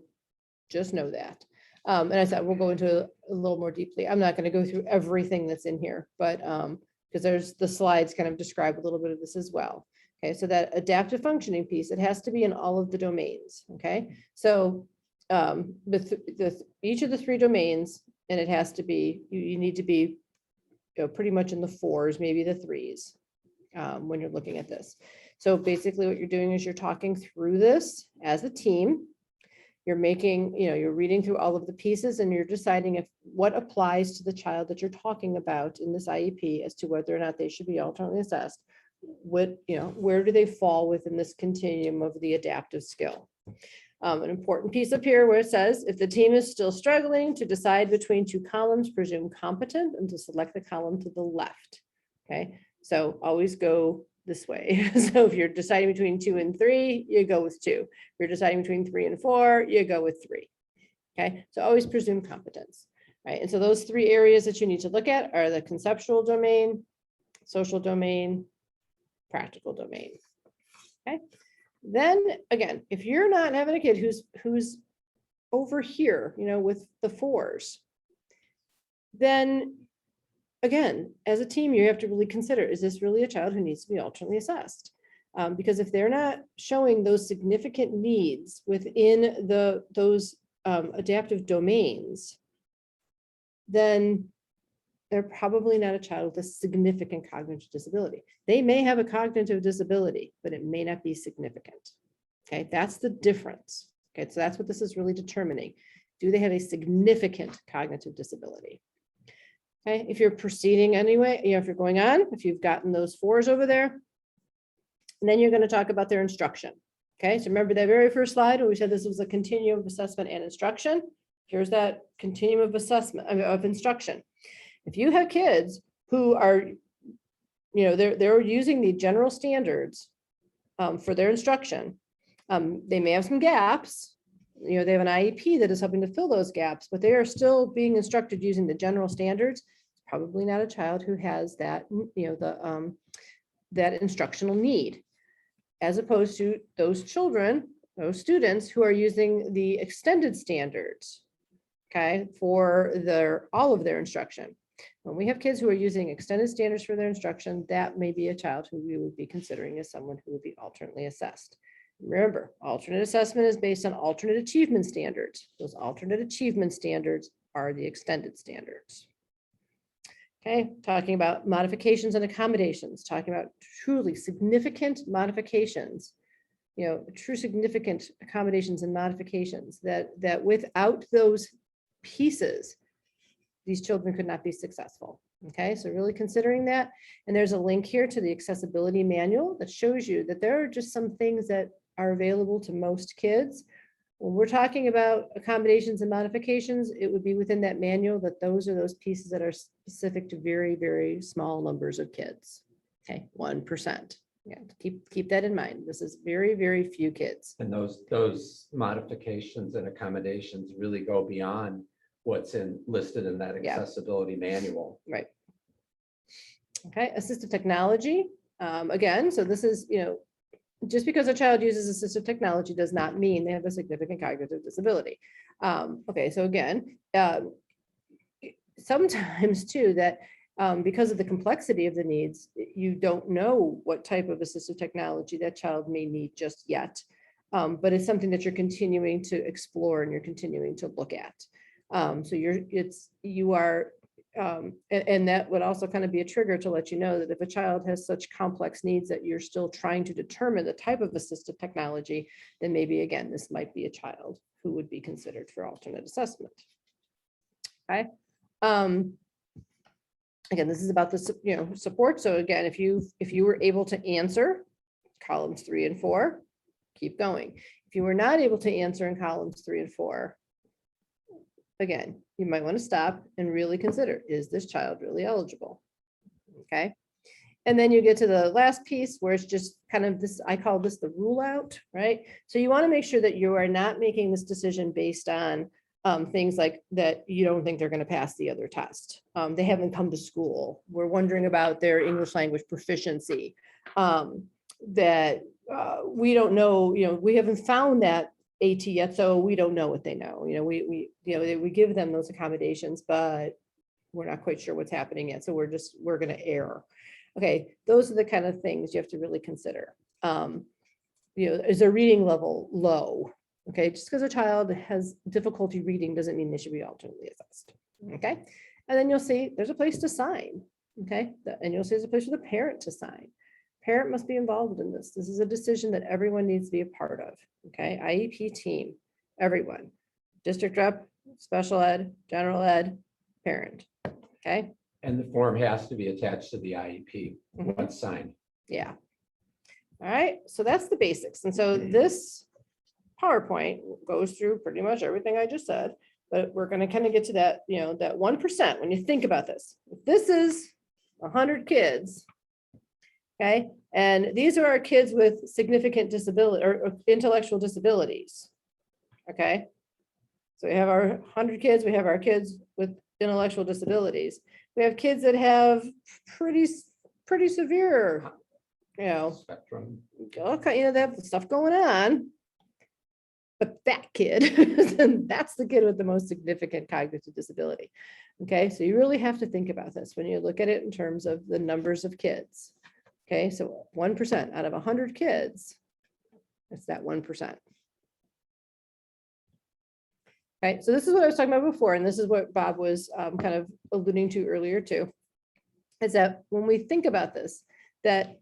just know that. And I said, we'll go into a little more deeply. I'm not going to go through everything that's in here, but because there's the slides kind of describe a little bit of this as well. Okay. So that adaptive functioning piece, it has to be in all of the domains. Okay. So each of the 3 domains, and it has to be, you need to be pretty much in the 4s, maybe the 3s, when you're looking at this. So basically what you're doing is you're talking through this as a team. You're making, you're reading through all of the pieces, and you're deciding if what applies to the child that you're talking about in this IEP as to whether or not they should be alternately assessed. What, where do they fall within this continuum of the adaptive skill? An important piece up here where it says, if the team is still struggling to decide between 2 columns, presume competent and to select the column to the left. Okay, so always go this way. So if you're deciding between 2 and 3, you go with 2. If you're deciding between 3 and 4, you go with 3. Okay, so always presume competence. Right, and so those 3 areas that you need to look at are the conceptual domain, social domain, practical domain. Okay. Then again, if you're not having a kid who's over here, with the fours, then again, as a team, you have to really consider, is this really a child who needs to be alternately assessed? Because if they're not showing those significant needs within those adaptive domains, then they're probably not a child with a significant cognitive disability. They may have a cognitive disability, but it may not be significant. Okay, that's the difference. Okay, so that's what this is really determining. Do they have a significant cognitive disability? Okay, if you're proceeding anyway, if you're going on, if you've gotten those fours over there, and then you're going to talk about their instruction. Okay, so remember that very first slide where we said this was a continuum of assessment and instruction. Here's that continuum of assessment of instruction. If you have kids who are, they're using the general standards for their instruction, they may have some gaps. They have an IEP that is helping to fill those gaps, but they are still being instructed using the general standards. Probably not a child who has that, that instructional need, as opposed to those children, those students who are using the extended standards, okay, for all of their instruction. When we have kids who are using extended standards for their instruction, that may be a child who we would be considering as someone who would be alternately assessed. Remember, alternate assessment is based on alternate achievement standards. Those alternate achievement standards are the extended standards. Okay, talking about modifications and accommodations, talking about truly significant modifications, true significant accommodations and modifications that without those pieces, these children could not be successful. Okay, so really considering that. And there's a link here to the accessibility manual that shows you that there are just some things that are available to most kids. When we're talking about accommodations and modifications, it would be within that manual that those are those pieces that are specific to very, very small numbers of kids. Okay, 1%. Yeah, keep that in mind. This is very, very few kids. And those modifications and accommodations really go beyond what's listed in that accessibility manual. Right. Okay, assistive technology. Again, so this is, just because a child uses assistive technology does not mean they have a significant cognitive disability. Okay, so again, sometimes too that because of the complexity of the needs, you don't know what type of assistive technology that child may need just yet. But it's something that you're continuing to explore and you're continuing to look at. So you are, and that would also kind of be a trigger to let you know that if a child has such complex needs that you're still trying to determine the type of assistive technology, then maybe again, this might be a child who would be considered for alternate assessment. Okay. Again, this is about the support. So again, if you were able to answer columns 3 and 4, keep going. If you were not able to answer in columns 3 and 4, again, you might want to stop and really consider, is this child really eligible? Okay. And then you get to the last piece where it's just kind of this, I call this the rule out, right? So you want to make sure that you are not making this decision based on things like that you don't think they're going to pass the other test. They haven't come to school. We're wondering about their English language proficiency. That we don't know, we haven't found that AT yet, so we don't know what they know. We give them those accommodations, but we're not quite sure what's happening yet. So we're going to err. Okay, those are the kind of things you have to really consider. Is their reading level low? Okay, just because a child has difficulty reading doesn't mean they should be alternately assessed. Okay, and then you'll see there's a place to sign. Okay, and you'll see there's a place for the parent to sign. Parent must be involved in this. This is a decision that everyone needs to be a part of. Okay, IEP team, everyone, district rep, special ed, general ed, parent. Okay. And the form has to be attached to the IEP once signed. Yeah. All right, so that's the basics. And so this PowerPoint goes through pretty much everything I just said, but we're going to kind of get to that, that 1%. When you think about this, if this is 100 kids, okay, and these are our kids with significant disability or intellectual disabilities. Okay, so we have our 100 kids, we have our kids with intellectual disabilities. We have kids that have pretty severe, Spectrum. okay, they have stuff going on. but that kid, that's the kid with the most significant cognitive disability. Okay, so you really have to think about this when you look at it in terms of the numbers of kids. Okay, so 1% out of 100 kids, it's that 1%. Right, so this is what I was talking about before, and this is what Bob was kind of alluding to earlier too, is that when we think about this, that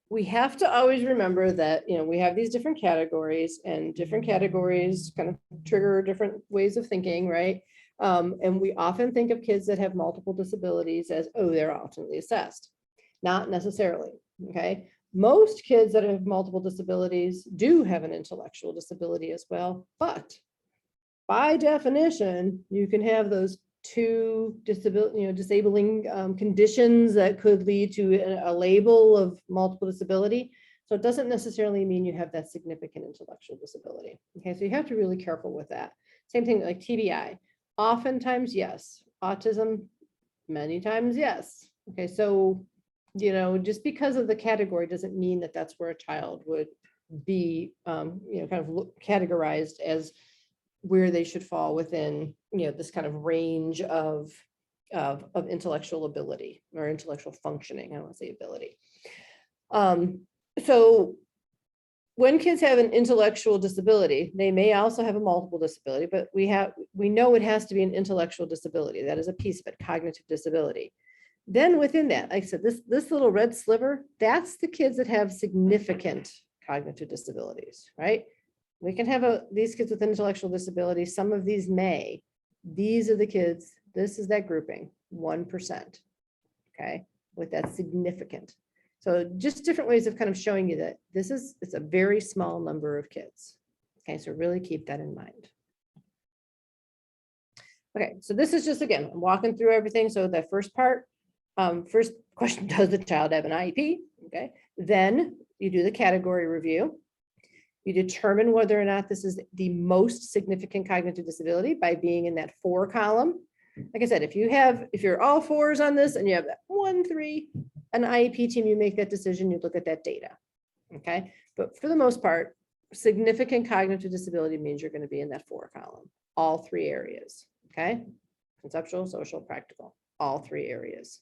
we have to always remember that, we have these different categories, and different categories kind of trigger different ways of thinking, right? And we often think of kids that have multiple disabilities as, oh, they're alternately assessed. Not necessarily, okay? Most kids that have multiple disabilities do have an intellectual disability as well, but by definition, you can have those two disabling conditions that could lead to a label of multiple disability. So it doesn't necessarily mean you have that significant intellectual disability. Okay, so you have to be really careful with that. Same thing like TBI. Oftentimes, yes. Autism, many times, yes. Okay, so, just because of the category doesn't mean that that's where a child would be, kind of categorized as where they should fall within, this kind of range of intellectual ability or intellectual functioning. I don't want to say ability. So when kids have an intellectual disability, they may also have a multiple disability, but we know it has to be an intellectual disability. That is a piece of it, cognitive disability. Then within that, like I said, this little red sliver, that's the kids that have significant cognitive disabilities, right? We can have these kids with intellectual disabilities. Some of these may. These are the kids. This is that grouping, 1%. Okay, with that significant. So just different ways of kind of showing you that it's a very small number of kids. Okay, so really keep that in mind. Okay, so this is just, again, I'm walking through everything. So the first part, first question, does the child have an IEP? Okay, then you do the category review. You determine whether or not this is the most significant cognitive disability by being in that 4 column. Like I said, if you're all 4s on this and you have that 1, 3, an IEP team, you make that decision, you look at that data. Okay, but for the most part, significant cognitive disability means you're going to be in that 4 column, all 3 areas. Okay, conceptual, social, practical, all 3 areas.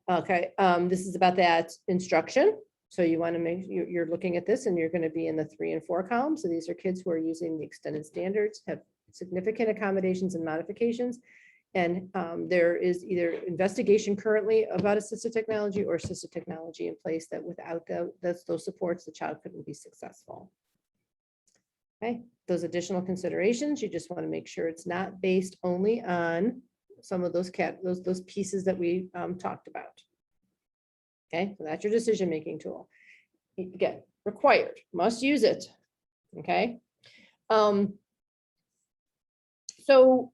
Okay, this is about that instruction. So you want to make, you're looking at this and you're going to be in the 3 and 4 columns. So these are kids who are using the extended standards, have significant accommodations and modifications. And there is either investigation currently about assistive technology or assistive technology in place that without those supports, the child couldn't be successful. Okay, those additional considerations, you just want to make sure it's not based only on some of those pieces that we talked about. Okay, so that's your decision-making tool. Again, required, must use it. Okay. So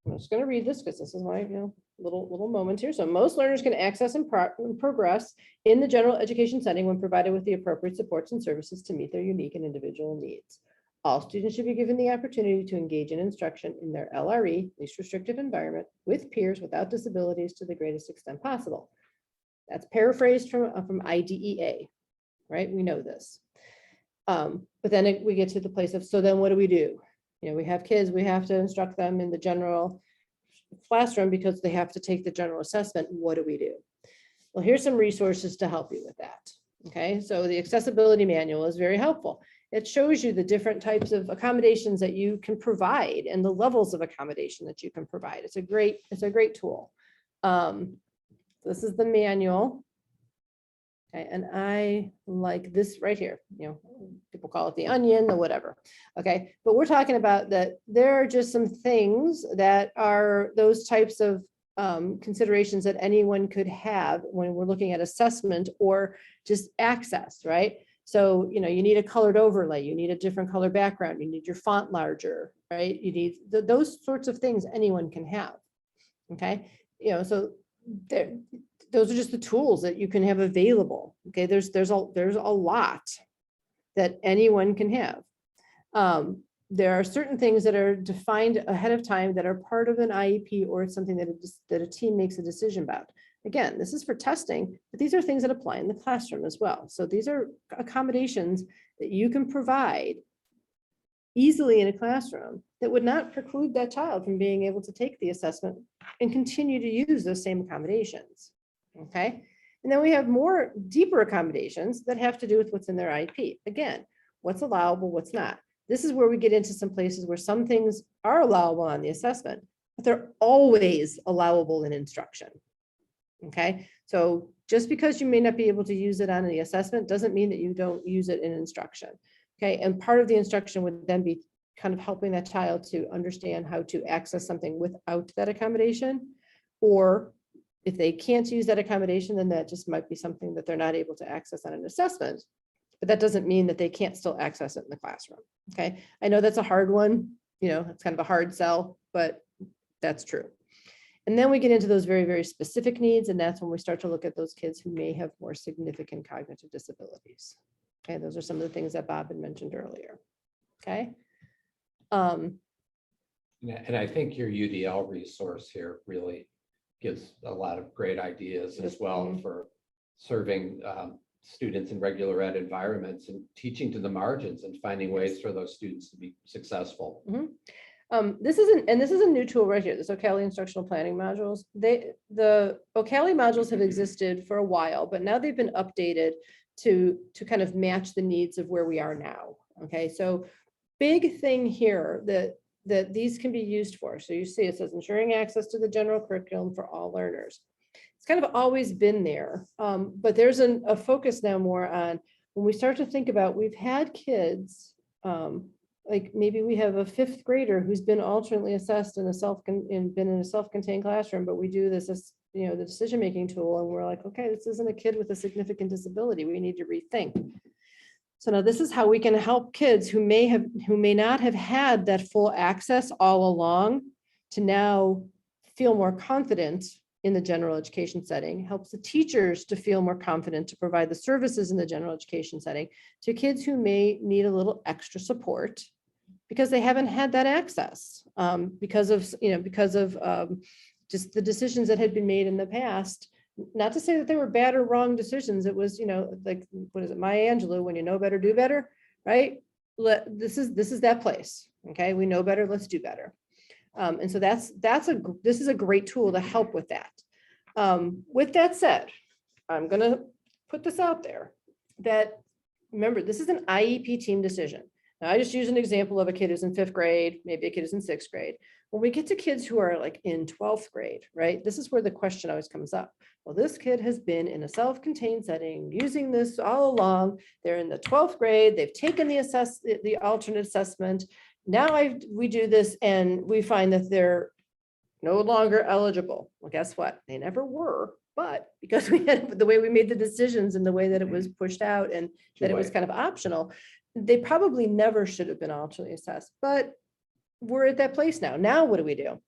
I'm just going to read this because this is my little moment here. So most learners can access and progress in the general education setting when provided with the appropriate supports and services to meet their unique and individual needs. All students should be given the opportunity to engage in instruction in their LRE, least restrictive environment, with peers without disabilities to the greatest extent possible. That's paraphrased from IDEA, right? We know this. But then we get to the place of, so then what do? We have kids, we have to instruct them in the general classroom because they have to take the general assessment. What do we do? Well, here's some resources to help you with that. Okay, so the accessibility manual is very helpful. It shows you the different types of accommodations that you can provide and the levels of accommodation that you can provide. It's a great tool. This is the manual. Okay, and I like this right here. People call it the onion or whatever. Okay, but we're talking about that there are just some things that are those types of considerations that anyone could have when we're looking at assessment or just access, right? So, you need a colored overlay, you need a different color background, you need your font larger, right? You need those sorts of things anyone can have. Okay, so those are just the tools that you can have available. Okay, there's a lot that anyone can have. There are certain things that are defined ahead of time that are part of an IEP or it's something that a team makes a decision about. Again, this is for testing, but these are things that apply in the classroom as well. So these are accommodations that you can provide easily in a classroom that would not preclude that child from being able to take the assessment and continue to use those same accommodations. Okay. And then we have more deeper accommodations that have to do with what's in their IEP. Again, what's allowable, what's not. This is where we get into some places where some things are allowable on the assessment, but they're always allowable in instruction. Okay, so just because you may not be able to use it on the assessment doesn't mean that you don't use it in instruction. Okay, and part of the instruction would then be kind of helping that child to understand how to access something without that accommodation. Or if they can't use that accommodation, then that just might be something that they're not able to access on an assessment. But that doesn't mean that they can't still access it in the classroom. Okay, I know that's a hard one, you know, it's kind of a hard sell, but that's true. And then we get into those very, very specific needs, and that's when we start to look at those kids who may have more significant cognitive disabilities. Okay, those are some of the things that Bob had mentioned earlier. Okay. And I think your UDL resource here really gives a lot of great ideas as well for serving students in regular ed environments and teaching to the margins and finding ways for those students to be successful. This is a new tool right here, this O'Callaghan instructional planning modules. The O'Callaghan modules have existed for a while, but now they've been updated to kind of match the needs of where we are now. Okay, so big thing here that these can be used for. So you see it says ensuring access to the general curriculum for all learners. It's kind of always been there, but there's a focus now more on when we start to think about, we've had kids, like maybe we have a fifth grader who's been alternately assessed in been in a self-contained classroom, but we do this as, you know, the decision-making tool, and we're like, okay, this isn't a kid with a significant disability. We need to rethink. So now this is how we can help kids who may not have had that full access all along to now feel more confident in the general education setting, helps the teachers to feel more confident to provide the services in the general education setting to kids who may need a little extra support because they haven't had that access because of just the decisions that had been made in the past. Not to say that they were bad or wrong decisions. It was, you know, like, what is it, Maya Angelou, when you know better, do better, right? This is that place. Okay, we know better, let's do better. And so this is a great tool to help with that. With that said, I'm gonna put this out there that, remember, this is an IEP team decision. Now, I just use an example of a kid who's in 5th grade, maybe a kid who's in 6th grade. When we get to kids who are like in 12th grade, right? This is where the question always comes up. Well, this kid has been in a self-contained setting using this all along. They're in the 12th grade. They've taken the alternate assessment. Now we do this and we find that they're no longer eligible. Well, guess what? They never were, but because we had the way we made the decisions and the way that it was pushed out and that it was kind of optional, they probably never should have been alternately assessed, but we're at that place now. Now, what do we do?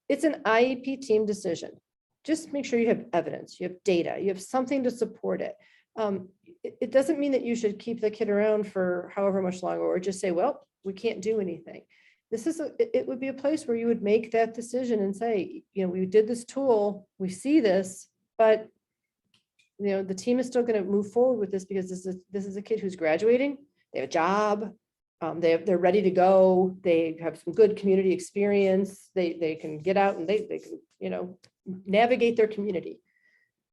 It's an IEP team decision. Just make sure you have evidence, you have data, you have something to support it. It doesn't mean that you should keep the kid around for however much longer, or just say, well, we can't do anything. It would be a place where you would make that decision and say, you know, we did this tool, we see this, but you know, the team is still going to move forward with this because this is a kid who's graduating. They have a job. They're ready to go. They have some good community experience. They can get out and they can, you know, navigate their community.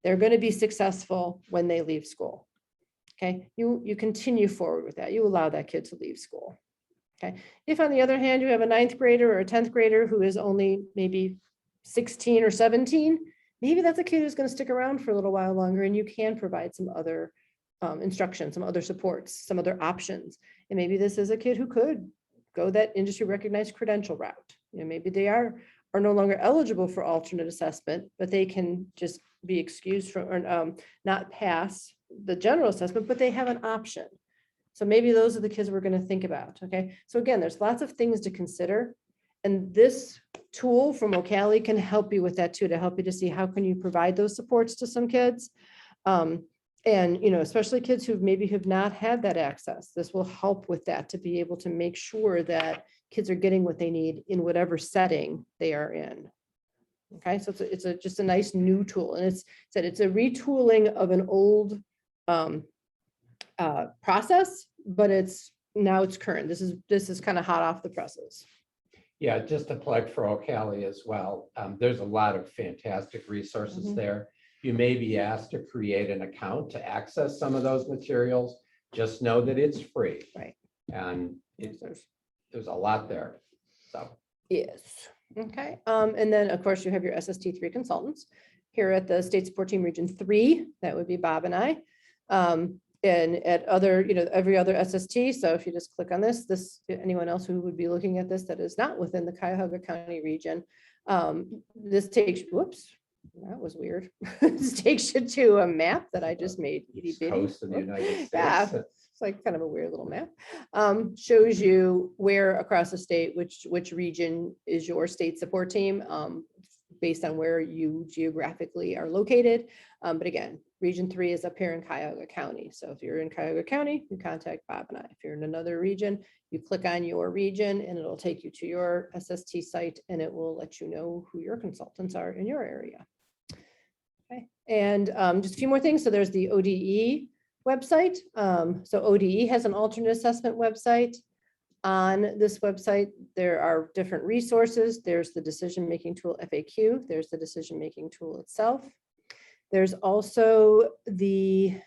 They're going to be successful when they leave school. Okay, you continue forward with that. You allow that kid to leave school. Okay, if on the other hand you have a 9th grader or a 10th grader who is only maybe 16 or 17, maybe that's a kid who's going to stick around for a little while longer, and you can provide some other instruction, some other supports, some other options. And maybe this is a kid who could go that industry recognized credential route. You know, maybe they are no longer eligible for alternate assessment, but they can just be excused from or not pass the general assessment, but they have an option. So maybe those are the kids we're going to think about. Okay, so again, there's lots of things to consider, and this tool from O'Callaghan can help you with that too, to help you to see how can you provide those supports to some kids. And, you know, especially kids who maybe have not had that access. This will help with that, to be able to make sure that kids are getting what they need in whatever setting they are in. Okay, so just a nice new tool, and it's a retooling of an old process, but now it's current. This is kind of hot off the presses. Yeah, just a plug for Ocali as well. There's a lot of fantastic resources Mhm. there. You may be asked to create an account to access some of those materials. Just know that it's free. Right. And Yes, there's- there's a lot there. So Yes, okay. And then, of course, you have your SST3 consultants here at the State Support Team Region 3. That would be Bob and I. And at other, every other SST. So if you just click on this, anyone else who would be looking at this that is not within the Cuyahoga County region, this takes, whoops, that was weird. This takes you to a map that I just made. itty East bitty. Coast of the United States. Yeah. It's like kind of a weird little map. Shows you where across the state, which region is your state support team, based on where you geographically are located. But again, Region 3 is up here in Cuyahoga County. So if you're in Cuyahoga County, you contact Bob and I. If you're in another region, you click on your region and it'll take you to your SST site and it will let you know who your consultants are in your area. Okay, and just a few more things. So there's the ODE website. So ODE has an alternate assessment website. On this website, there are different resources. There's the decision-making tool FAQ. There's the decision-making tool itself. There's also the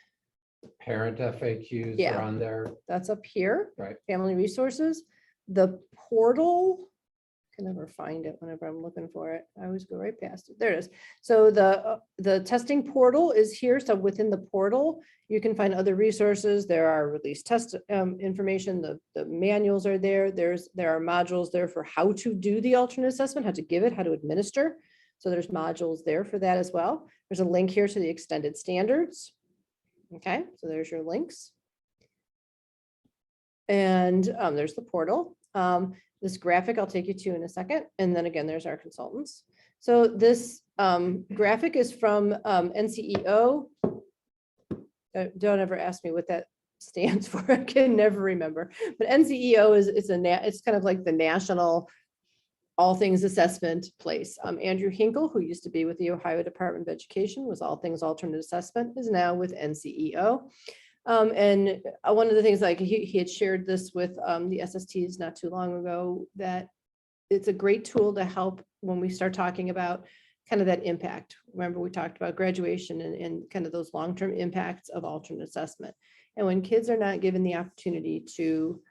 Parent FAQs Yeah. are on there. that's up here. Right. Family resources. The portal, I can never find it whenever I'm looking for it. I always go right past it. There it is. So the testing portal is here. So within the portal, you can find other resources. There are release test information. The manuals are there. There are modules there for how to do the alternate assessment, how to give it, how to administer. So there's modules there for that as well. There's a link here to the extended standards. Okay, so there's your links. And there's the portal. This graphic I'll take you to in a second. And then again, there's our consultants. So this graphic is from NCEO. Don't ever ask me what that stands for. I can never remember. But NCEO it's kind of like the national all things assessment place. Andrew Hinkle, who used to be with the Ohio Department of Education, was all things alternate assessment, is now with NCEO. And one of the things, like he had shared this with the SSTs not too long ago, that it's a great tool to help when we start talking about kind of that impact. Remember, we talked about graduation and kind of those long-term impacts of alternate assessment. And when kids are not given the opportunity to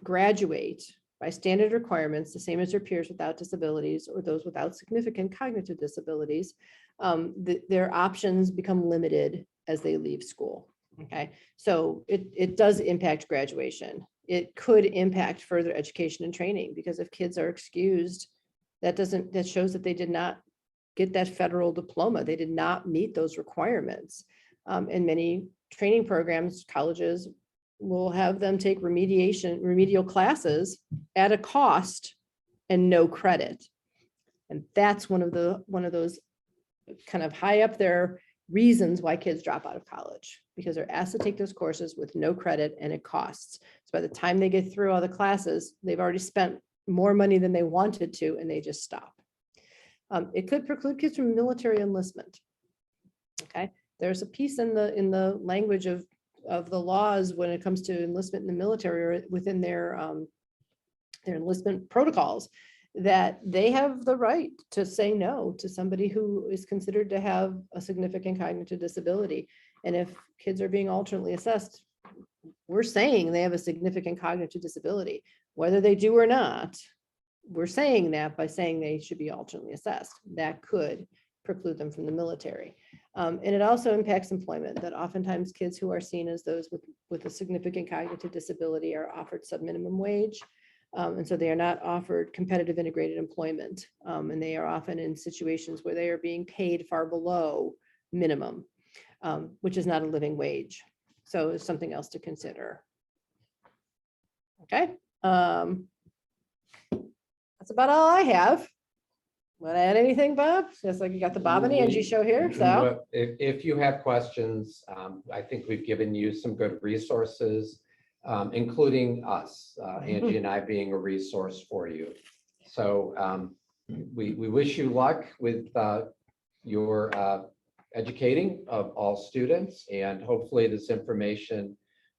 graduate by standard requirements, the same as their peers without disabilities or those without significant cognitive disabilities, their options become limited as they leave school. Okay, so it does impact graduation. It could impact further education and training, because if kids are excused, that shows that they did not get that federal diploma. They did not meet those requirements. In many training programs, colleges will have them take remedial classes at a cost and no credit. And that's one of those kind of high up there reasons why kids drop out of college, because they're asked to take those courses with no credit and it costs. So by the time they get through all the classes, they've already spent more money than they wanted to, and they just stop. It could preclude kids from military enlistment. Okay, there's a piece in the language of the laws when it comes to enlistment in the military or within their enlistment protocols, that they have the right to say no to somebody who is considered to have a significant cognitive disability. And if kids are being alternately assessed, we're saying they have a significant cognitive disability, whether they do or not. We're saying that by saying they should be alternately assessed. That could preclude them from the military. And it also impacts employment, that oftentimes kids who are seen as those with a significant cognitive disability are offered subminimum wage. And so they are not offered competitive integrated employment. And they are often in situations where they are being paid far below minimum, which is not a living wage. So it's something else to consider. Okay. That's about all I have. Want to add anything, Bob? Just like you got the Bob and Angie show here, so. Well, if you have questions, I think we've given you some good resources, including us, Angie and I being a resource for you. So we wish you luck with your educating of all students, and hopefully this information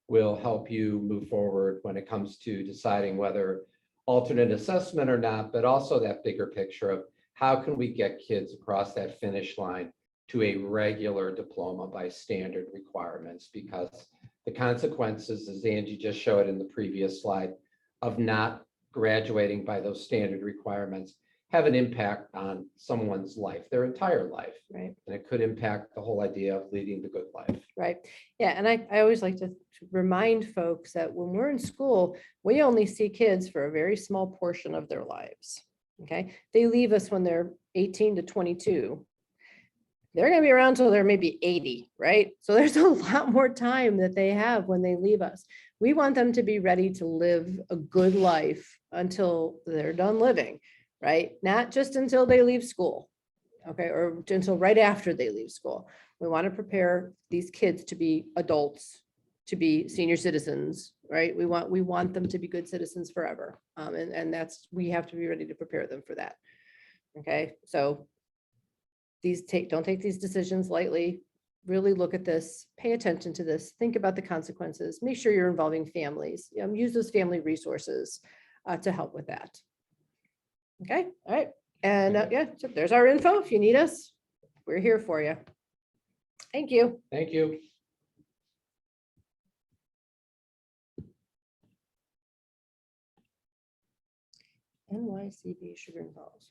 will help you move forward when it comes to deciding whether alternate assessment or not, but also that bigger picture of how can we get kids across that finish line to a regular diploma by standard requirements, because the consequences, as Angie just showed in the previous slide, of not graduating by those standard requirements have an impact on someone's life, their entire life. Right. And it could impact the whole idea of leading the good life. Right. Yeah. And I always like to remind folks that when we're in school, we only see kids for a very small portion of their lives. Okay. They leave us when they're 18 to 22. They're going to be around till they're maybe 80, right? So there's a lot more time that they have when they leave us. We want them to be ready to live a good life until they're done living, right? Not just until they leave school, okay, or until right after they leave school. We want to prepare these kids to be adults, to be senior citizens, right? We want them to be good citizens forever. And that's, we have to be ready to prepare them for that. Okay, so don't take these decisions lightly. Really look at this, pay attention to this, think about the consequences, make sure you're involving families, use those family resources to help with that. Okay, all right. And yeah, so there's our info. If you need us, we're here for you. Thank you. Thank you. NYCB Sugar and Falls.